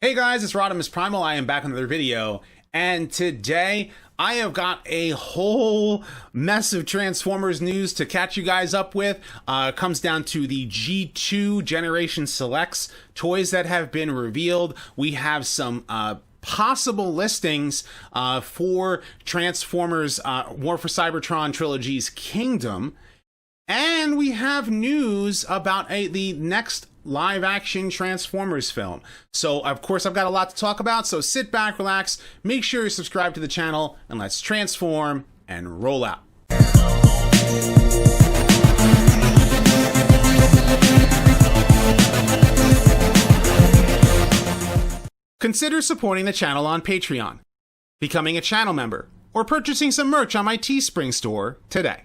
Hey guys, it's RodimusPrimal. I am back with another video, and today I have got a whole mess of Transformers news to catch you guys up with. It comes down to the G2 Generation Selects toys that have been revealed. We have some possible listings for Transformers War For Cybertron Trilogy's Kingdom. And we have news about the next live-action Transformers film. So, of course, I've got a lot to talk about, so sit back, relax, make sure you subscribe to the channel, and let's transform and roll out. Consider supporting the channel on Patreon, becoming a channel member, or purchasing some merch on my Teespring store today.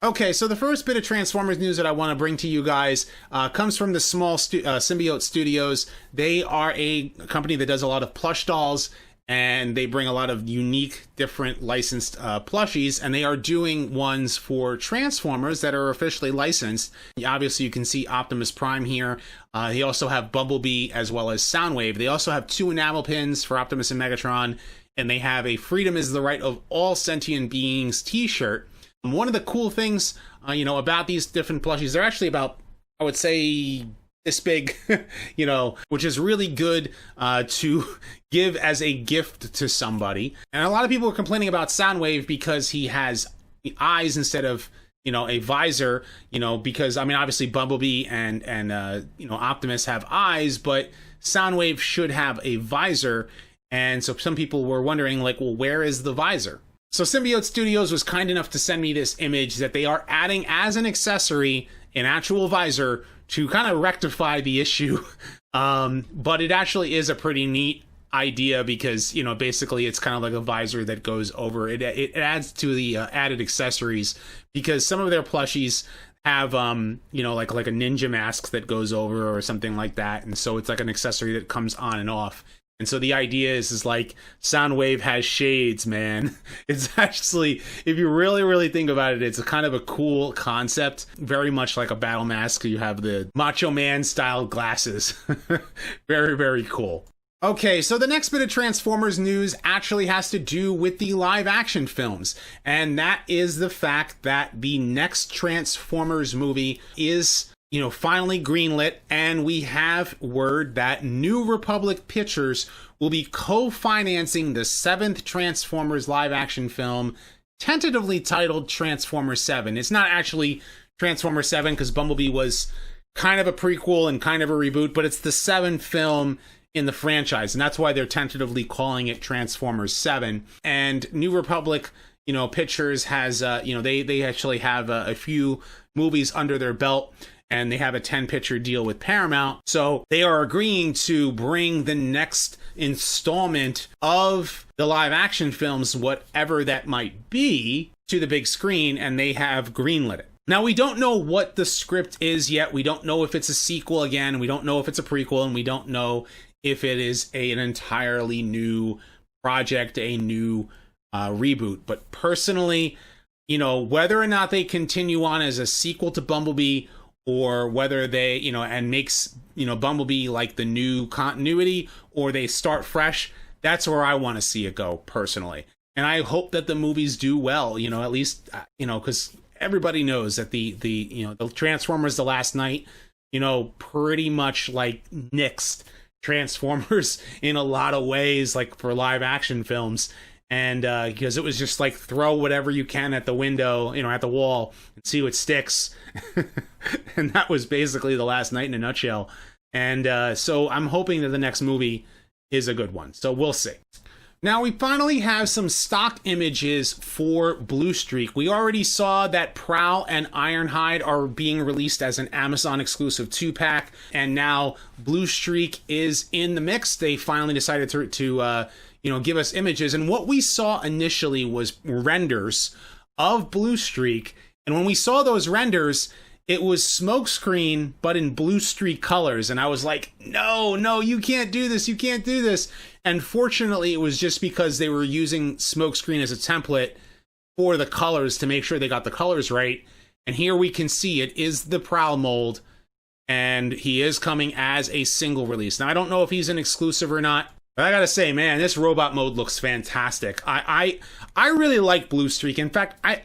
Okay, so the first bit of Transformers news that I want to bring to you guys comes from the small Symbiote Studios. They are a company that does a lot of plush dolls, and they bring a lot of unique, different licensed plushies, and they are doing ones for Transformers that are officially licensed. Obviously, you can see Optimus Prime here. They also have Bumblebee as well as Soundwave. They also have 2 enamel pins for Optimus and Megatron, and they have a Freedom is the Right of All Sentient Beings t-shirt. One of the cool things, about these different plushies, they're actually about, I would say, this big, which is really good to give as a gift to somebody. And a lot of people are complaining about Soundwave because he has eyes instead of, a visor, because, obviously Bumblebee and Optimus have eyes, but Soundwave should have a visor. And so some people were wondering, well, where is the visor? So Symbiote Studios was kind enough to send me this image that they are adding as an accessory an actual visor to kind of rectify the issue. But it actually is a pretty neat idea because, basically it's kind of like a visor that goes over. It adds to the added accessories because some of their plushies have, like a ninja mask that goes over or something like that. And so it's like an accessory that comes on and off. And so the idea is like Soundwave has shades, man. It's actually, if you really think about it, it's a kind of a cool concept. Very much like a battle mask. You have the Macho Man style glasses. Very cool. Okay, so the next bit of Transformers news actually has to do with the live action films. And that is the fact that the next Transformers movie is finally greenlit, and we have word that New Republic Pictures will be co-financing the 7th Transformers live-action film, tentatively titled Transformers 7. It's not actually Transformers 7 because Bumblebee was kind of a prequel and kind of a reboot, but it's the 7th film in the franchise, and that's why they're tentatively calling it Transformers 7. And New Republic, Pictures has, they actually have a few movies under their belt, and they have a 10-picture deal with Paramount. So they are agreeing to bring the next installment of the live action films, whatever that might be, to the big screen, and they have greenlit it. Now, we don't know what the script is yet. We don't know if it's a sequel again. We don't know if it's a prequel, and we don't know if it is an entirely new project, a new reboot. But personally, whether or not they continue on as a sequel to Bumblebee, or whether they, and makes, Bumblebee like the new continuity, or they start fresh, that's where I want to see it go, personally. And I hope that the movies do well, at least, because everybody knows that the Transformers The Last Night, pretty much like nixed Transformers in a lot of ways, like for live action films. And because it was just like throw whatever you can at the window, at the wall and see what sticks. And that was basically The Last Night in a nutshell. And so I'm hoping that the next movie is a good one. So we'll see. Now we finally have some stock images for Blue Streak. We already saw that Prowl and Ironhide are being released as an Amazon exclusive 2-pack. And now Blue Streak is in the mix. They finally decided to give us images. And what we saw initially was renders of Blue Streak. And when we saw those renders, it was Smokescreen, but in Blue Streak colors. And I was like, no, you can't do this. You can't do this. And fortunately, it was just because they were using Smokescreen as a template for the colors to make sure they got the colors right. And here we can see it is the Prowl Mold and he is coming as a single release. Now, I don't know if he's an exclusive or not, but I gotta say, man, this robot mode looks fantastic. I really like Blue Streak. In fact, I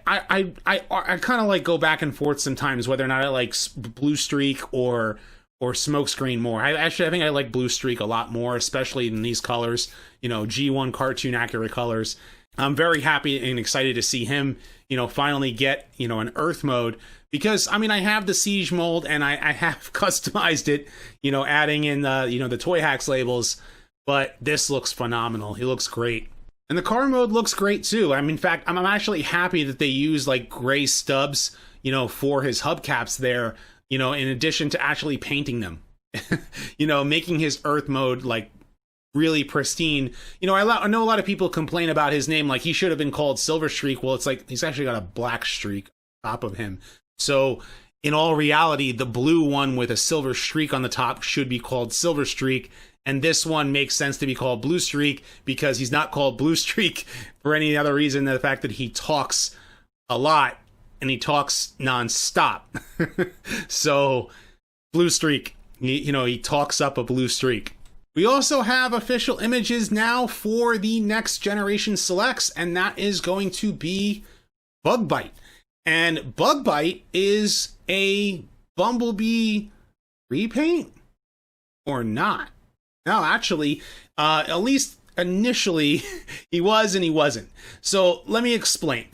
kind of like go back and forth sometimes whether or not I like Blue Streak or Smokescreen more. I think I like Blue Streak a lot more, especially in these colors, G1 cartoon accurate colors. I'm very happy and excited to see him, finally get, an Earth mode, because, I mean, I have the Siege mold and I have customized it, adding in, the Toy Hacks labels, but this looks phenomenal. He looks great. And the car mode looks great too. In fact, I'm actually happy that they use like gray stubs, for his hubcaps there, in addition to actually painting them, making his Earth mode like really pristine. I know a lot of people complain about his name, like he should have been called Silver Streak. Well, it's like he's actually got a black streak on top of him. So in all reality, the blue one with a silver streak on the top should be called Silver Streak. And this one makes sense to be called Blue Streak because he's not called Blue Streak for any other reason than the fact that he talks a lot and he talks nonstop. So Blue Streak, he talks up a blue streak. We also have official images now for the next generation selects, and that is going to be Bug Bite. And Bug Bite is a Bumblebee repaint or not? No, actually, at least initially, he was and he wasn't. So let me explain.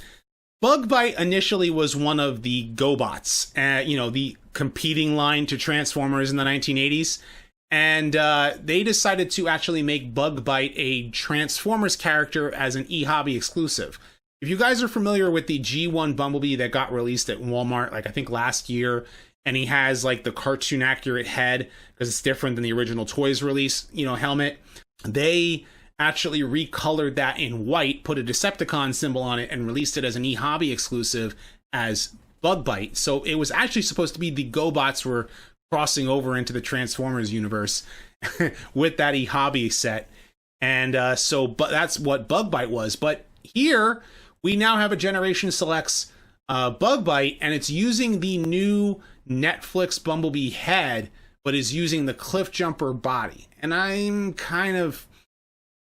Bug Bite initially was one of the GoBots, the competing line to Transformers in the 1980s. And they decided to actually make Bug Bite a Transformers character as an eHobby exclusive. If you guys are familiar with the G1 Bumblebee that got released at Walmart, like I think last year, and he has like the cartoon accurate head because it's different than the original Toys release, helmet. They actually recolored that in white, put a Decepticon symbol on it, and released it as an eHobby exclusive as Bug Bite. So it was actually supposed to be the GoBots were crossing over into the Transformers universe with that eHobby set. And but that's what Bug Bite was. But here we now have a Generation Selects Bug Bite, and it's using the new Netflix Bumblebee head, but is using the Cliff Jumper body. And I'm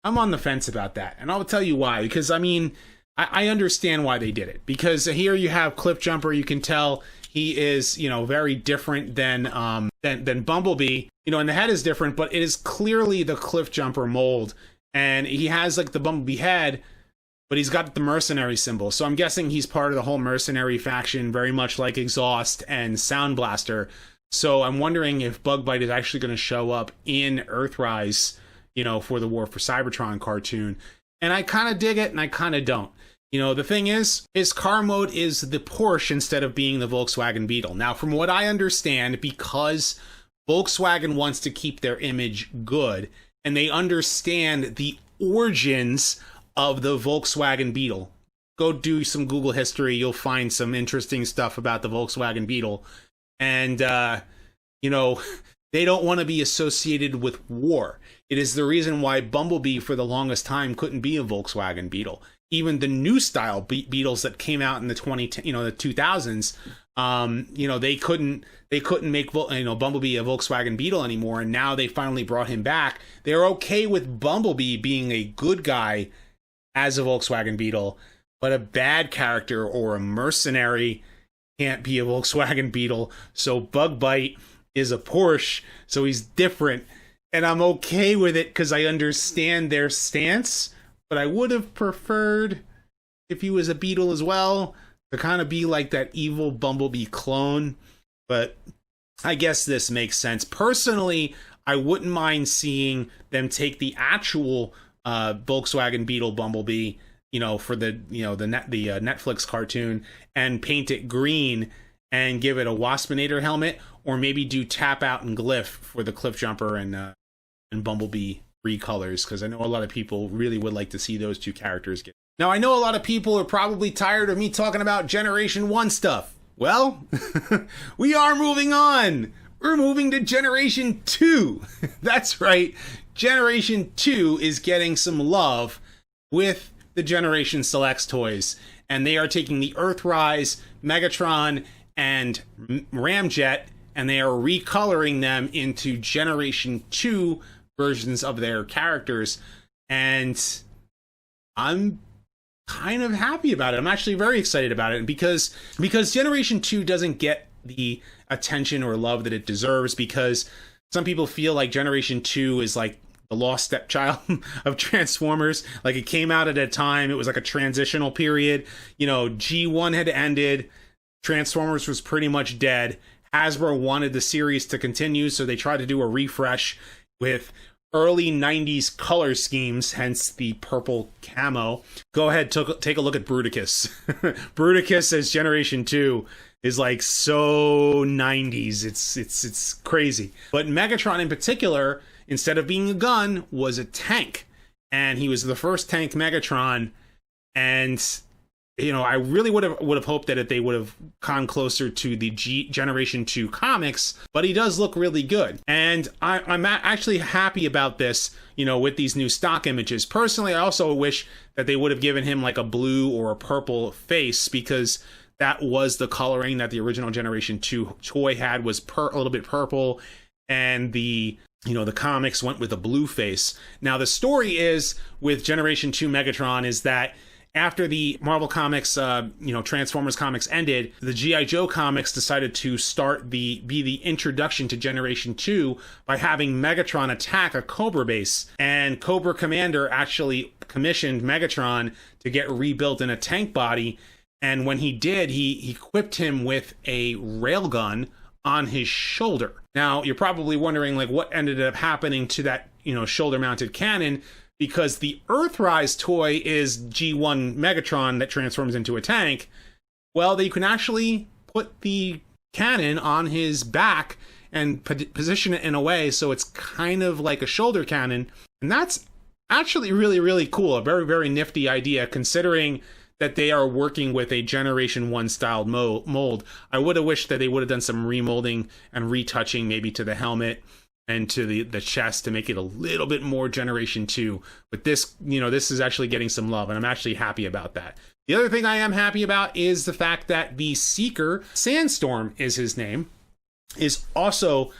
on the fence about that. And I'll tell you why. Because, I understand why they did it. Because here you have Cliff Jumper, you can tell he is, very different than Bumblebee. And the head is different, but it is clearly the Cliff Jumper mold. And he has like the Bumblebee head, but he's got the mercenary symbol. So I'm guessing he's part of the whole mercenary faction, very much like Exhaust and Sound Blaster. So I'm wondering if Bug Bite is actually going to show up in Earthrise, for the War for Cybertron cartoon. And I kind of dig it and I kind of don't. The thing is, his car mode is the Porsche instead of being the Volkswagen Beetle. Now, from what I understand, because Volkswagen wants to keep their image good, and they understand the origins of the Volkswagen Beetle. Go do some Google history. You'll find some interesting stuff about the Volkswagen Beetle. And, they don't want to be associated with war. It is the reason why Bumblebee for the longest time couldn't be a Volkswagen Beetle. Even the new style Beetles that came out in the the 2000s, they couldn't make Bumblebee a Volkswagen Beetle anymore. And now they finally brought him back. They're okay with Bumblebee being a good guy as a Volkswagen Beetle, but a bad character or a mercenary can't be a Volkswagen Beetle. So Bug Bite is a Porsche, so he's different. And I'm okay with it because I understand their stance, but I would have preferred if he was a Beetle as well, to kind of be like that evil Bumblebee clone. But I guess this makes sense. Personally, I wouldn't mind seeing them take the actual Volkswagen Beetle Bumblebee, for the Netflix cartoon, and paint it green and give it a Waspinator helmet, or maybe do Tap Out and Glyph for the Cliff Jumper and Bumblebee recolors, because I know a lot of people really would like to see those two characters get. Now, I know a lot of people are probably tired of me talking about Generation 1 stuff. Well, we are moving on. We're moving to Generation 2. That's right. Generation 2 is getting some love with the Generation Selects toys. And they are taking the Earthrise, Megatron, and Ramjet and they are recoloring them into Generation 2 versions of their characters. And I'm kind of happy about it. I'm actually very excited about it because Generation 2 doesn't get the attention or love that it deserves, because some people feel like Generation 2 is like the lost stepchild of Transformers. Like, it came out at a time, it was like a transitional period. You know, G1 had ended, Transformers was pretty much dead. Hasbro wanted the series to continue, so they tried to do a refresh with early 90s color schemes, hence the purple camo. Go ahead, take a look at Bruticus. Bruticus as Generation 2 is like so 90s. It's crazy. But Megatron in particular, instead of being a gun, was a tank. And he was the first tank Megatron. And you know, I really would have hoped that they would have gone closer to the Generation 2 comics, but he does look really good. And I'm actually happy about this, you know, with these new stock images. Personally, I also wish that they would have given him like a blue or a purple face, because that was the coloring that the original Generation 2 toy had, was a little bit purple, and the comics went with a blue face. Now, the story is with Generation 2 Megatron is that after the Marvel Comics, Transformers comics ended, the G.I. Joe comics decided to be the introduction to Generation 2 by having Megatron attack a Cobra base. And Cobra Commander actually commissioned Megatron to get rebuilt in a tank body. And when he did, he equipped him with a railgun on his shoulder. Now, you're probably wondering, like, what ended up happening to that, shoulder-mounted cannon? Because the Earthrise toy is G1 Megatron that transforms into a tank. Well, you can actually put the cannon on his back and position it in a way so it's kind of like a shoulder cannon. And that's actually really, really cool. A very, very nifty idea, considering that they are working with a Generation 1 styled mold. I would have wished that they would have done some remolding and retouching, maybe to the helmet and to the chest, to make it a little bit more Generation 2. But this, this is actually getting some love, and I'm actually happy about that. The other thing I am happy about is the fact that the Seeker, Sandstorm is his name, is also,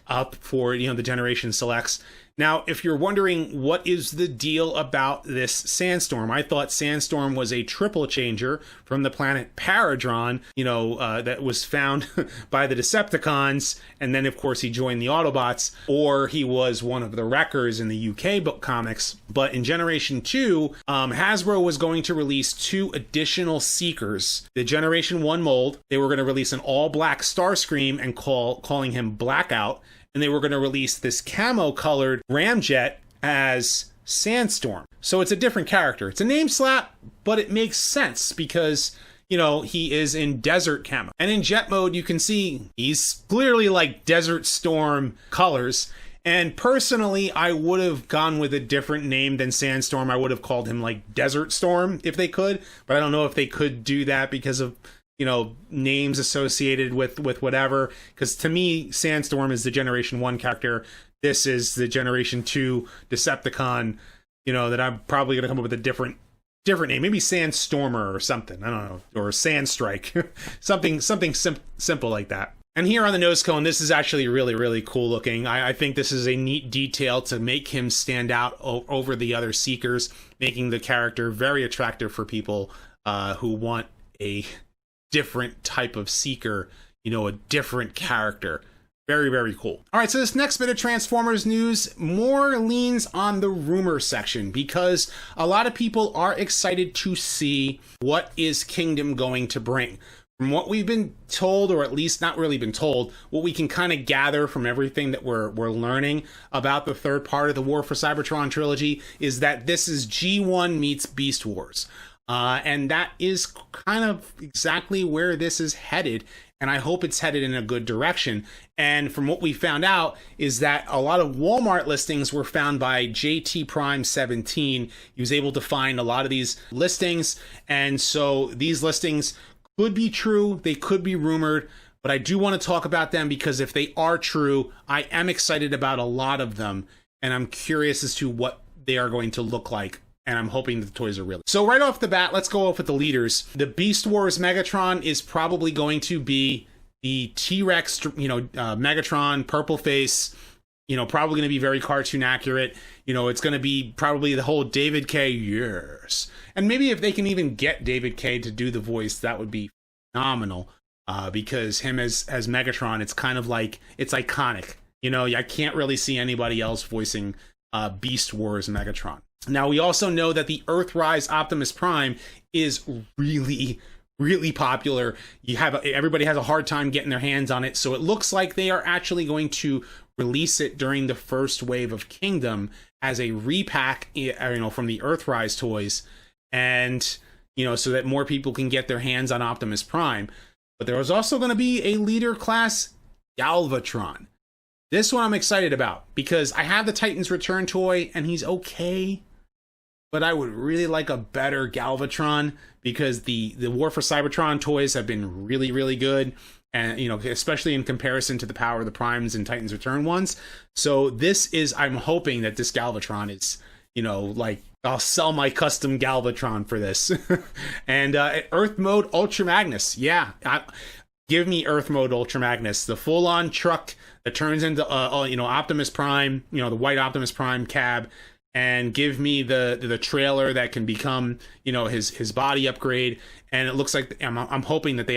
up for, the Generation Selects. Now, if you're wondering what is the deal about this Sandstorm, I thought Sandstorm was a triple changer from the planet Paradron, that was found by the Decepticons, and then, of course, he joined the Autobots, or he was one of the Wreckers in the UK book comics. But in Generation 2, Hasbro was going to release 2 additional Seekers. The Generation 1 mold, they were going to release an all-black Starscream and calling him Blackout, and they were going to release this camo-colored Ramjet as Sandstorm. So it's a different character. It's a name slap, but it makes sense because, he is in desert camo. And in jet mode, you can see he's clearly like Desert Storm colors. And personally, I would have gone with a different name than Sandstorm. I would have called him like Desert Storm if they could, but I don't know if they could do that because of names associated with whatever, because to me, Sandstorm is the Generation 1 character. This is the Generation 2 Decepticon, that I'm probably going to come up with a different name, maybe Sandstormer or something, I don't know, or Sandstrike, something simple like that. And here on the nose cone, this is actually really, really cool looking. I think this is a neat detail to make him stand out over the other Seekers, making the character very attractive for people who want a different type of Seeker, a different character. Very, very cool. All right, so this next bit of Transformers news more leans on the rumor section, because a lot of people are excited to see what is Kingdom going to bring. From what we've been told, or at least not really been told, what we can kind of gather from everything that we're learning about the third part of the War for Cybertron trilogy is that this is G1 meets Beast Wars. And that is kind of exactly where this is headed, and I hope it's headed in a good direction. And from what we found out is that a lot of Walmart listings were found by JT Prime 17. He was able to find a lot of these listings, and so these listings could be true, they could be rumored, but I do want to talk about them because if they are true, I am excited about a lot of them, and I'm curious as to what they are going to look like. And I'm hoping that the toys are real. So right off the bat, let's go off with the leaders. The Beast Wars Megatron is probably going to be the T-Rex, Megatron, purple face, probably going to be very cartoon accurate. It's going to be probably the whole David K. Yes. And maybe if they can even get David K. to do the voice, that would be phenomenal. Because him as Megatron, it's kind of like, it's iconic. I can't really see anybody else voicing Beast Wars Megatron. Now, we also know that the Earthrise Optimus Prime is really, really popular. Everybody has a hard time getting their hands on it, so it looks like they are actually going to release it during the first wave of Kingdom as a repack, from the Earthrise toys, and so that more people can get their hands on Optimus Prime. But there was also going to be a leader class Galvatron. This one I'm excited about because I have the Titans Return toy and he's okay, but I would really like a better Galvatron because the War for Cybertron toys have been really, really good. And, especially in comparison to the Power of the Primes and Titans Return ones. So I'm hoping that this Galvatron is, I'll sell my custom Galvatron for this. And Earth Mode Ultra Magnus. Yeah, give me Earth Mode Ultra Magnus. The full-on truck that turns into, Optimus Prime, the white Optimus Prime cab. And give me the trailer that can become, his body upgrade. And it looks like I'm hoping that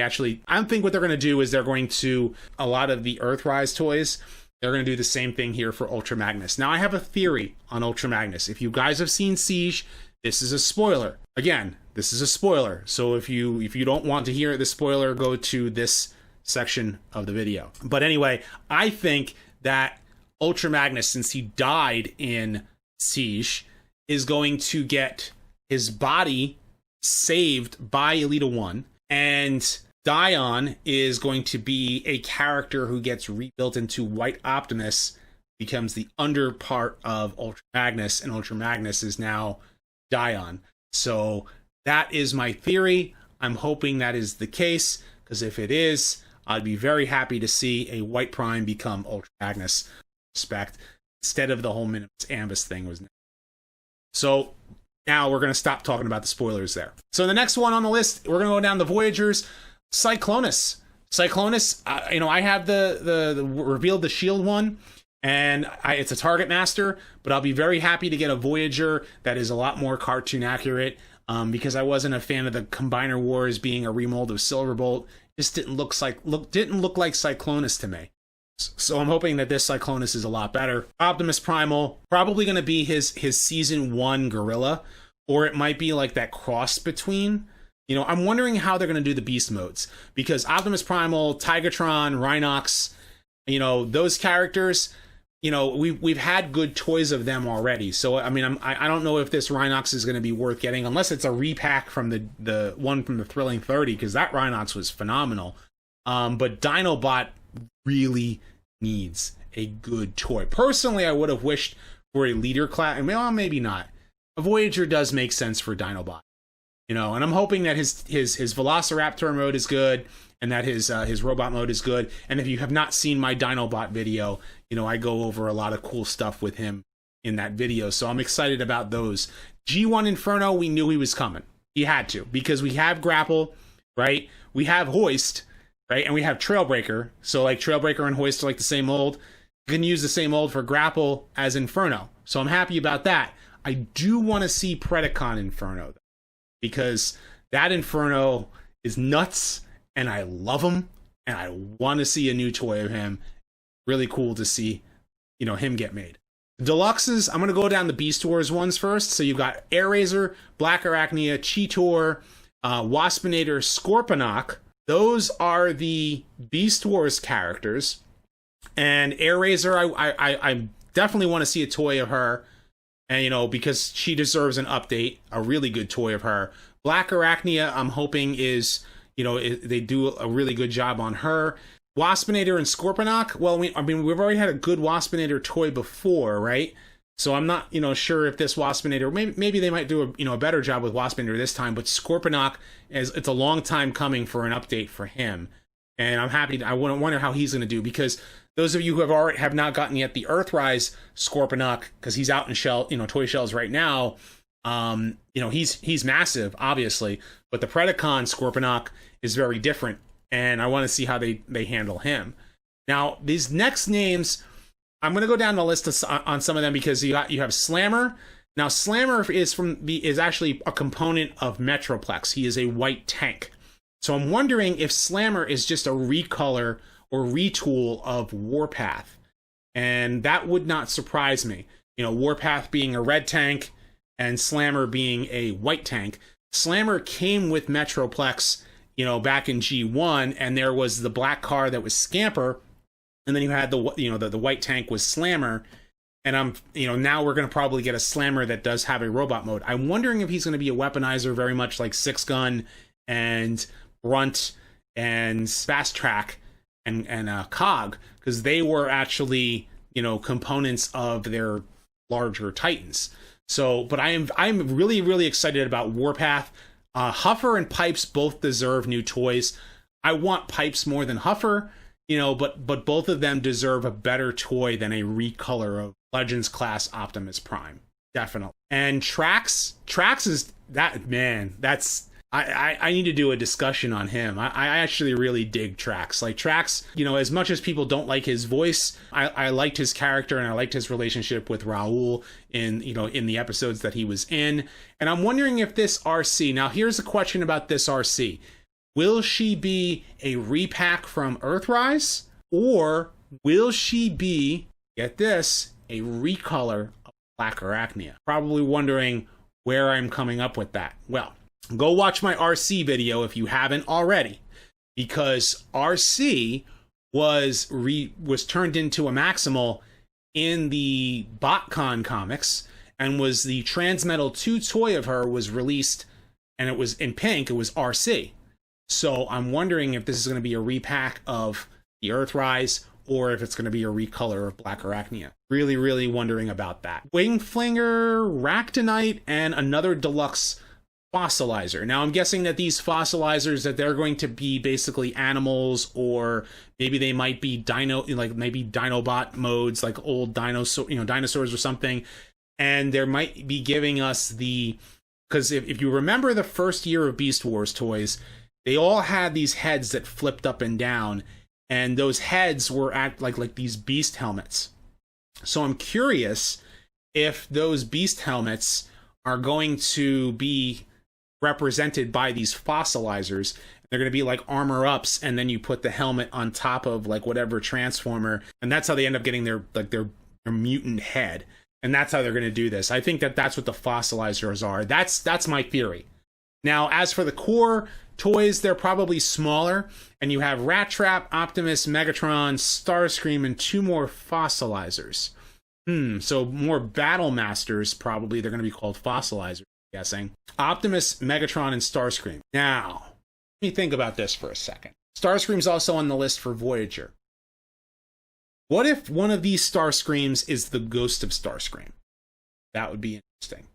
I think what they're going to do is they're going to, a lot of the Earthrise toys, they're going to do the same thing here for Ultra Magnus. Now, I have a theory on Ultra Magnus. If you guys have seen Siege, this is a spoiler. Again, this is a spoiler. So if you don't want to hear the spoiler, go to this section of the video. But anyway, I think that Ultra Magnus, since he died in Siege, is going to get his body saved by Elita 1, and Dion is going to be a character who gets rebuilt into White Optimus, becomes the under part of Ultra Magnus, and Ultra Magnus is now Dion. So that is my theory. I'm hoping that is the case, because if it is, I'd be very happy to see a White Prime become Ultra Magnus. Respect. Instead of the whole Minimus Ambus thing was. So now we're going to stop talking about the spoilers there. So the next one on the list, we're going to go down the Voyagers. Cyclonus. I have the revealed the shield one, and it's a Target Master, but I'll be very happy to get a Voyager that is a lot more cartoon accurate, because I wasn't a fan of the Combiner Wars being a remold of Silverbolt. Just didn't look like Cyclonus to me. So I'm hoping that this Cyclonus is a lot better. Optimus Primal, probably going to be his season 1 gorilla, or it might be like that cross between. I'm wondering how they're going to do the beast modes, because Optimus Primal, Tigatron, Rhinox, those characters, we've had good toys of them already. So I don't know if this Rhinox is going to be worth getting unless it's a repack from the one from the Thrilling 30, because that Rhinox was phenomenal. But Dinobot really needs a good toy. Personally, I would have wished for a leader class. Well, maybe not. A Voyager does make sense for Dinobot, and I'm hoping that his Velociraptor mode is good, and that his robot mode is good. And if you have not seen my Dinobot video, I go over a lot of cool stuff with him in that video. So I'm excited about those. G1 Inferno, we knew he was coming. He had to, because we have Grapple, right? We have Hoist, right? And we have Trailbreaker. So like Trailbreaker and Hoist are like the same mold. You can use the same mold for Grapple as Inferno. So I'm happy about that. I do want to see Predacon Inferno, though, because that Inferno is nuts and I love him and I want to see a new toy of him. Really cool to see, him get made. Deluxes, I'm going to go down the Beast Wars ones first. So you've got Airraiser, Black Arachnia, Cheetor, Waspinator, Scorponok. Those are the Beast Wars characters. And Airraiser, I definitely want to see a toy of her. And, because she deserves an update, a really good toy of her. Black Arachnia, I'm hoping is, they do a really good job on her. Waspinator and Scorponok, well, we've already had a good Waspinator toy before, right? So I'm not, sure if this Waspinator, maybe they might do a better job with Waspinator this time, but Scorponok, it's a long time coming for an update for him. And I'm happy, I wonder how he's going to do, because those of you who have not gotten yet the Earthrise Scorponok, because he's out in toy shells right now, he's massive, obviously, but the Predacon Scorponok is very different. and I want to see how they handle him. Now, these next names, I'm going to go down the list on some of them because you have Slammer. Now, Slammer is actually a component of Metroplex. He is a white tank. So I'm wondering if Slammer is just a recolor or retool of Warpath. And that would not surprise me. You know, Warpath being a red tank and Slammer being a white tank. Slammer came with Metroplex, you know, back in G1, and there was the black car that was Scamper, and then you had the white tank was Slammer, and now we're going to probably get a Slammer that does have a robot mode. I'm wondering if he's going to be a weaponizer, very much like Six Gun and Brunt and Fast Track and Cog, because they were actually, you know, components of their larger Titans. So, but I'm really, really excited about Warpath. Huffer and Pipes both deserve new toys. I want Pipes more than Huffer, you know, but both of them deserve a better toy than a recolor of Legends class Optimus Prime. Definitely. And Trax is that, man, that's, I need to do a discussion on him. I actually really dig Trax. Like Trax, you know, as much as people don't like his voice, I liked his character and I liked his relationship with Raul in the episodes that he was in. And I'm wondering if this RC, now here's a question about this RC. Will she be a repack from Earthrise, or will she be, get this, a recolor of Black Arachnia? Probably wondering where I'm coming up with that. Well, go watch my RC video if you haven't already, because RC was turned into a Maximal in the BotCon comics, and was the Transmetal 2 toy of her was released, and it was in pink. It was RC. So I'm wondering if this is going to be a repack of the Earthrise, or if it's going to be a recolor of Black Arachnia. Really, really wondering about that. Wingflinger, Ractonite, and another deluxe fossilizer. Now I'm guessing that these fossilizers, that they're going to be basically animals, or maybe they might be maybe Dinobot modes, like old dinosaurs or something. And there might be giving us because if you remember the first year of Beast Wars toys, they all had these heads that flipped up and down, and those heads were like these beast helmets. So I'm curious if those beast helmets are going to be represented by these fossilizers. They're going to be like armor ups, and then you put the helmet on top of like whatever transformer, and that's how they end up getting their mutant head. And that's how they're going to do this. I think that's what the fossilizers are. That's my theory. Now, as for the core toys, they're probably smaller, and you have Rat Trap, Optimus, Megatron, Starscream, and 2 more fossilizers. So more Battle Masters, probably. They're going to be called fossilizers, I'm guessing. Optimus, Megatron, and Starscream. Now, let me think about this for a second. Starscream's also on the list for Voyager. What if one of these Starscreams is the ghost of Starscream? That would be interesting.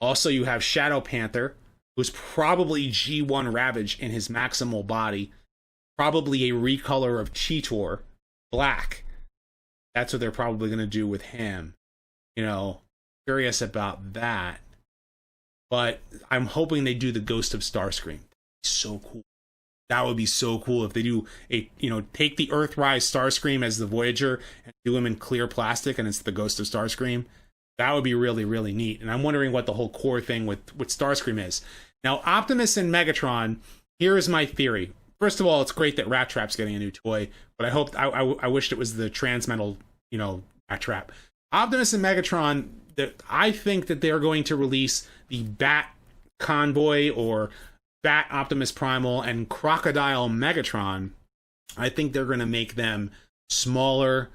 Also, you have Shadow Panther, who's probably G1 Ravage in his maximal body. Probably a recolor of Cheetor, black. That's what they're probably going to do with him. You know, curious about that. But I'm hoping they do the ghost of Starscream. So cool. That would be so cool if they do take the Earthrise Starscream as the Voyager and do him in clear plastic and it's the ghost of Starscream. That would be really, really neat. And I'm wondering what the whole core thing with Starscream is. Now, Optimus and Megatron, here is my theory. First of all, it's great that Rat Trap's getting a new toy, but I wished it was the Transmetal, Rat Trap. Optimus and Megatron, I think that they're going to release the Bat Convoy or Bat Optimus Primal and Crocodile Megatron. I think they're going to make them smaller,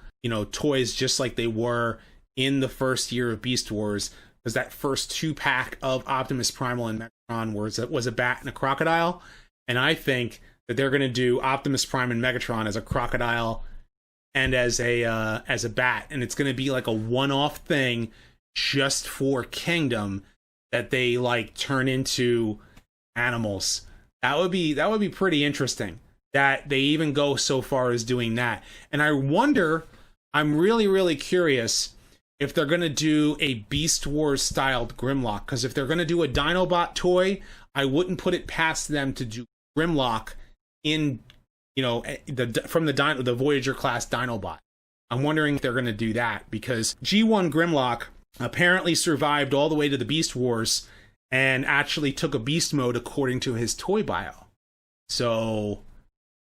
toys just like they were in the first year of Beast Wars, because that first 2-pack of Optimus Primal and Megatron was a bat and a crocodile. And I think that they're going to do Optimus Prime and Megatron as a crocodile and as a bat, and it's going to be like a one-off thing just for Kingdom that they turn into animals. That would be pretty interesting that they even go so far as doing that. And I wonder, I'm really, really curious if they're going to do a Beast Wars styled Grimlock, because if they're going to do a Dinobot toy, I wouldn't put it past them to do Grimlock in you know, from the Voyager class Dinobot. I'm wondering if they're going to do that, because G1 Grimlock apparently survived all the way to the Beast Wars and actually took a beast mode according to his toy bio. So,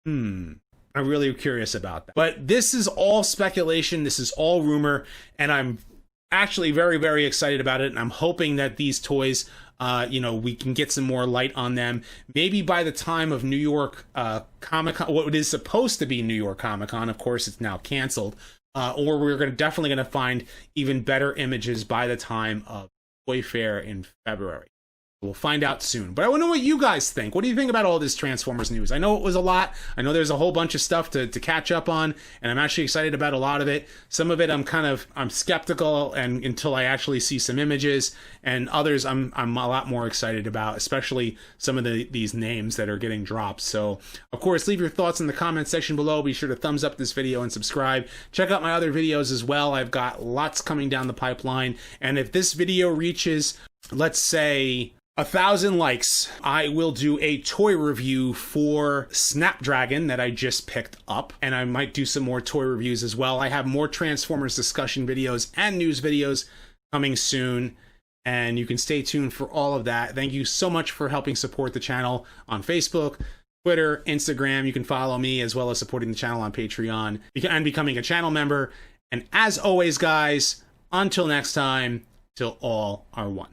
I'm really curious about that. But this is all speculation. This is all rumor. And I'm actually very, very excited about it. And I'm hoping that these toys, you know, we can get some more light on them. Maybe by the time of New York Comic-Con, what is supposed to be New York Comic-Con, of course, it's now canceled. Or we're definitely going to find even better images by the time of Toy Fair in February. We'll find out soon. But I want to know what you guys think. What do you think about all this Transformers news? I know it was a lot. I know there's a whole bunch of stuff to catch up on, and I'm actually excited about a lot of it. Some of it I'm skeptical and until I actually see some images, and others I'm a lot more excited about, especially some of these names that are getting dropped. So, of course, leave your thoughts in the comment section below. Be sure to thumbs up this video and subscribe. Check out my other videos as well. I've got lots coming down the pipeline, and if this video reaches, let's say, 1,000 likes, I will do a toy review for Snapdragon that I just picked up, and I might do some more toy reviews as well. I have more Transformers discussion videos and news videos coming soon, and you can stay tuned for all of that. Thank you so much for helping support the channel on Facebook, Twitter, Instagram. You can follow me, as well as supporting the channel on Patreon and becoming a channel member. And as always, guys, until next time, till all are one.